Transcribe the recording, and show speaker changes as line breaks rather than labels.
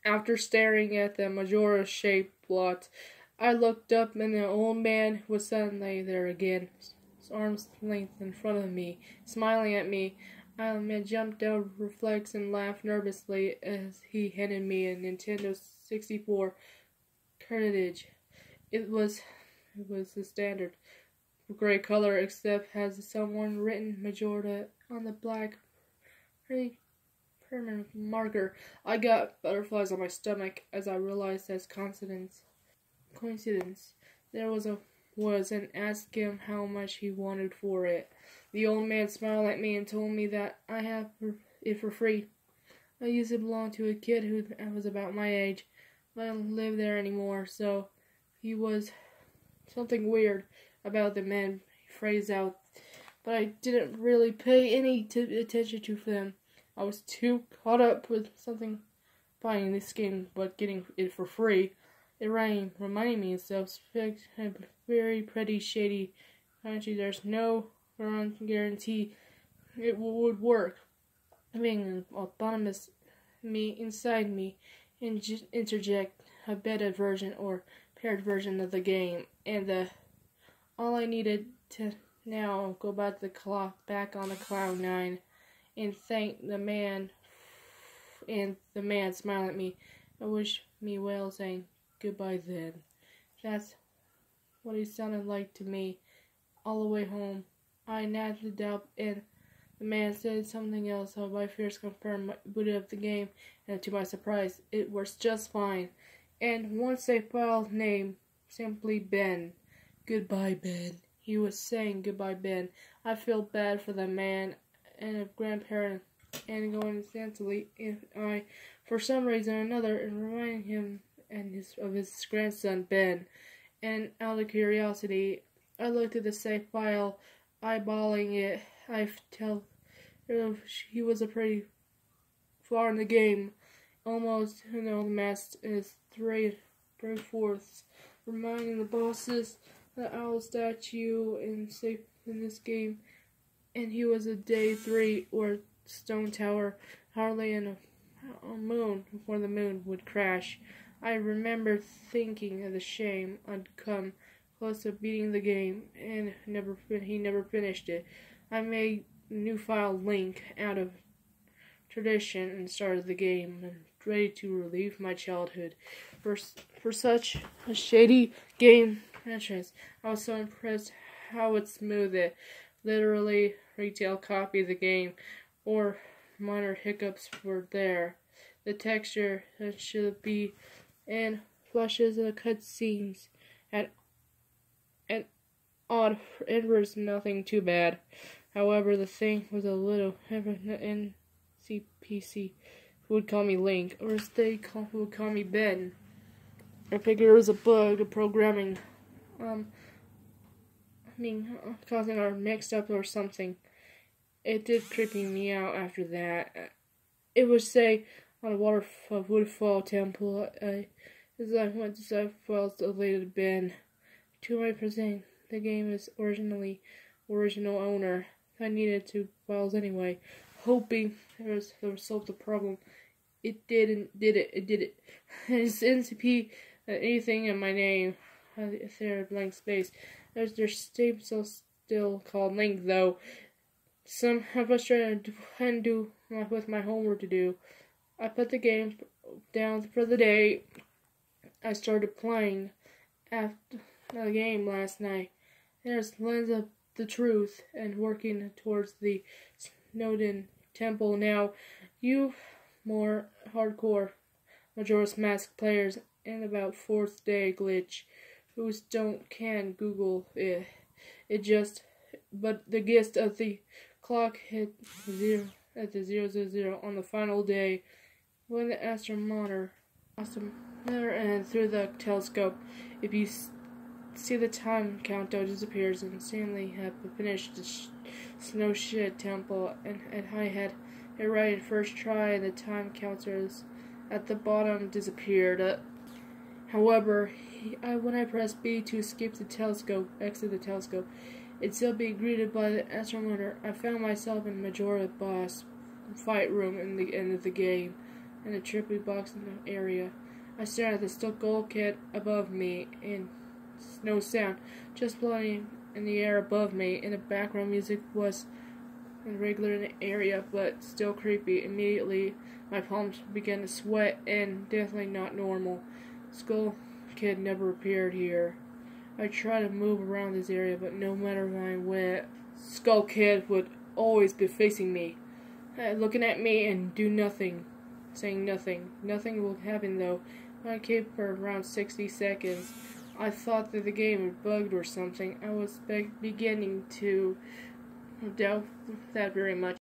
After staring at the Majora-shaped blot, I looked up and the old man was suddenly there again, his arms length in front of me, smiling at me. I jumped out of reflex and laughed nervously as he handed me a Nintendo 64 cartridge. It was the standard gray color, except has someone written Majora on the black permanent marker. I got butterflies on my stomach as I realized as coincidence. There was and asked him how much he wanted for it. The old man smiled at me and told me that I have it for free. I used to belong to a kid who was about my age, but I don't live there anymore, so he was something weird about the man phrased out, but I didn't really pay any attention to them. I was too caught up with something buying this game, but getting it for free. It reminding me of a very pretty shady country. There's no guarantee it would work. Being an autonomous me inside me interject a beta version or paired version of the game, and all I needed to now go back on the cloud 9 and thank the man, and the man smiled at me and wished me well, saying goodbye then. That's what he sounded like to me all the way home. I nodded up and the man said something else, so my fears confirmed, booted up the game, and to my surprise, it works just fine. And once I filed name, simply Ben. Goodbye, Ben. He was saying goodbye, Ben. I feel bad for the man and a grandparent, and going instantly, if I, for some reason or another, and reminding him of his grandson, Ben. And out of curiosity, I looked at the save file, eyeballing it. I tell he was a pretty far in the game, almost, the mask is 3/4, reminding the bosses the owl statue in this game, and he was a day 3 or stone tower, hardly in a moon before the moon would crash. I remember thinking of the shame I'd come close to beating the game, and he never finished it. I made a new file link out of tradition and started the game, and ready to relive my childhood. For such a shady game entrance, I was so impressed how it smoothed it. Literally, retail copy of the game, or minor hiccups were there. The texture that should be, and flashes of cutscenes, and odd enders, nothing too bad. However, the thing was a little NCPC would call me Link, or as they would call me Ben. I figured it was a bug of programming, causing our mixed up or something. It did creeping me out after that. It would say on a Woodfall Temple, as I went to save files deleted Ben. To my present, the game is original owner. I needed 2 files anyway, hoping it would solve the problem. It did it. It's NCP, anything in my name, there blank space. There's their state still called Link, though. Some frustrated and do with my homework to do. I put the game down for the day. I started playing after the game last night. There's Lens of the Truth and working towards the Snowden Temple now. You more hardcore Majora's Mask players and about 4th day glitch who can Google it. But the gist of the clock hit 0 at the 000 on the final day when the astrometer and through the telescope. If you see the time countdown disappears, and Stanley had finished the Snow Shed Temple, and I had it right at first try, and the time counters at the bottom disappeared. However, when I pressed B to exit the telescope, it'd still be greeted by the astrometer. I found myself in Majora boss fight room in the end of the game. and a trippy box in the area. I stared at the Skull Kid above me, and no sound, just blowing in the air above me, and the background music was regular in the area, but still creepy. Immediately, my palms began to sweat, and definitely not normal. Skull Kid never appeared here. I tried to move around this area, but no matter where I went, Skull Kid would always be facing me, looking at me and do nothing, saying nothing. Nothing will happen though. I kept for around 60 seconds. I thought that the game had bugged or something. I was beginning to doubt that very much.